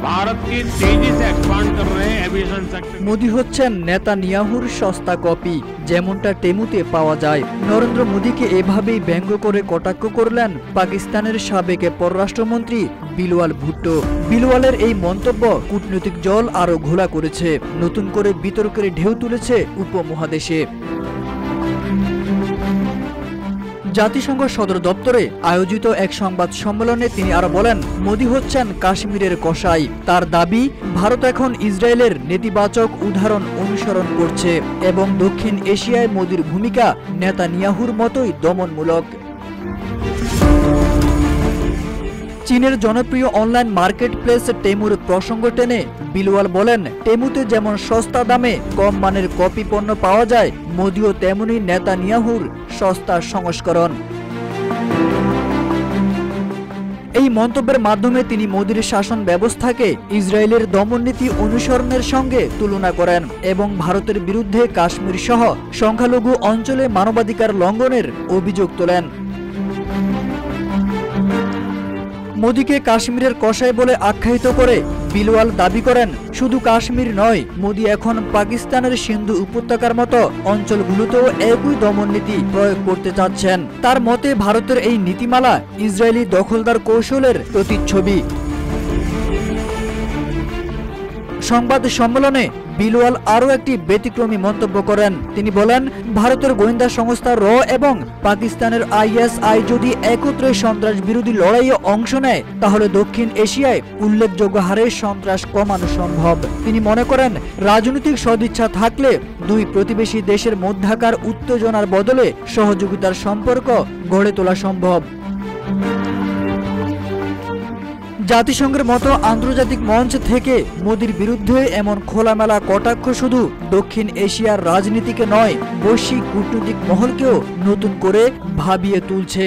भारत की तेजी से एक्सपांड कर रहे एविएशन सेक्टर। মোদি হচ্ছেন নেতানিয়াহুর সস্তা কপি, যেমনটা টেমুতে পাওয়া যায়। নরেন্দ্র মোদিকে এভাবেই ব্যঙ্গ করে কটাক্ষ করলেন পাকিস্তানের সাবেক পররাষ্ট্রমন্ত্রী বিলওয়াল ভুট্টো। বিলওয়ালের এই মন্তব্য কূটনৈতিক জল আরও ঘোলা করেছে, নতুন করে বিতর্কের ঢেউ তুলেছে উপমহাদেশে। জাতিসংঘ সদর দপ্তরে আয়োজিত এক সংবাদ সম্মেলনে তিনি আরো বলেন, মোদি হচ্ছেন কাশ্মীরের কসাই। তার দাবি, ভারত এখন ইসরায়েলের নেতিবাচক উদাহরণ অনুসরণ করছে এবং দক্ষিণ এশিয়ায় মোদির ভূমিকা নেতানিয়াহুর মতোই দমনমূলক। চীনের জনপ্রিয় অনলাইন মার্কেট প্লেস টেমুর প্রসঙ্গ টেনে বিলওয়াল বলেন, টেমুতে যেমন সস্তা দামে কম মানের কপি পণ্য পাওয়া যায়, মোদিও তেমনি নেতানিয়াহুর সস্তা সংস্করণ। এই মন্তব্যের মাধ্যমে তিনি মোদির শাসন ব্যবস্থাকে ইসরায়েলের দমননীতি অনুসরণের সঙ্গে তুলনা করেন এবং ভারতের বিরুদ্ধে কাশ্মীর সহ সংখ্যালঘু অঞ্চলে মানবাধিকার লঙ্ঘনের অভিযোগ তোলেন। মোদিকে কাশ্মীরের কসাই বলে আখ্যায়িত করে বিলওয়াল দাবি করেন, শুধু কাশ্মীর নয়, মোদি এখন পাকিস্তানের সিন্ধু উপত্যকার মতো অঞ্চলগুলোতেও একই দমননীতি প্রয়োগ করতে চাচ্ছেন। তার মতে ভারতের এই নীতিমালা ইসরায়েলি দখলদার কৌশলের প্রতিচ্ছবি। সংবাদ সম্মেলনে বিলওয়াল আরও একটি ব্যতিক্রমী মন্তব্য করেন। তিনি বলেন, ভারতের গোয়েন্দা সংস্থা র এবং পাকিস্তানের ISI যদি একত্রে সন্ত্রাস বিরোধী লড়াইয়ে অংশ নেয়, তাহলে দক্ষিণ এশিয়ায় উল্লেখযোগ্য হারে সন্ত্রাস কমানো সম্ভব। তিনি মনে করেন, রাজনৈতিক সদিচ্ছা থাকলে দুই প্রতিবেশী দেশের মধ্যকার উত্তেজনার বদলে সহযোগিতার সম্পর্ক গড়ে তোলা সম্ভব। জাতিসংঘের মতো আন্তর্জাতিক মঞ্চ থেকে মোদির বিরুদ্ধে এমন খোলামেলা কটাক্ষ শুধু দক্ষিণ এশিয়ার রাজনীতিকে নয়, বৈশ্বিক কূটনৈতিক মহলকেও নতুন করে ভাবিয়ে তুলছে।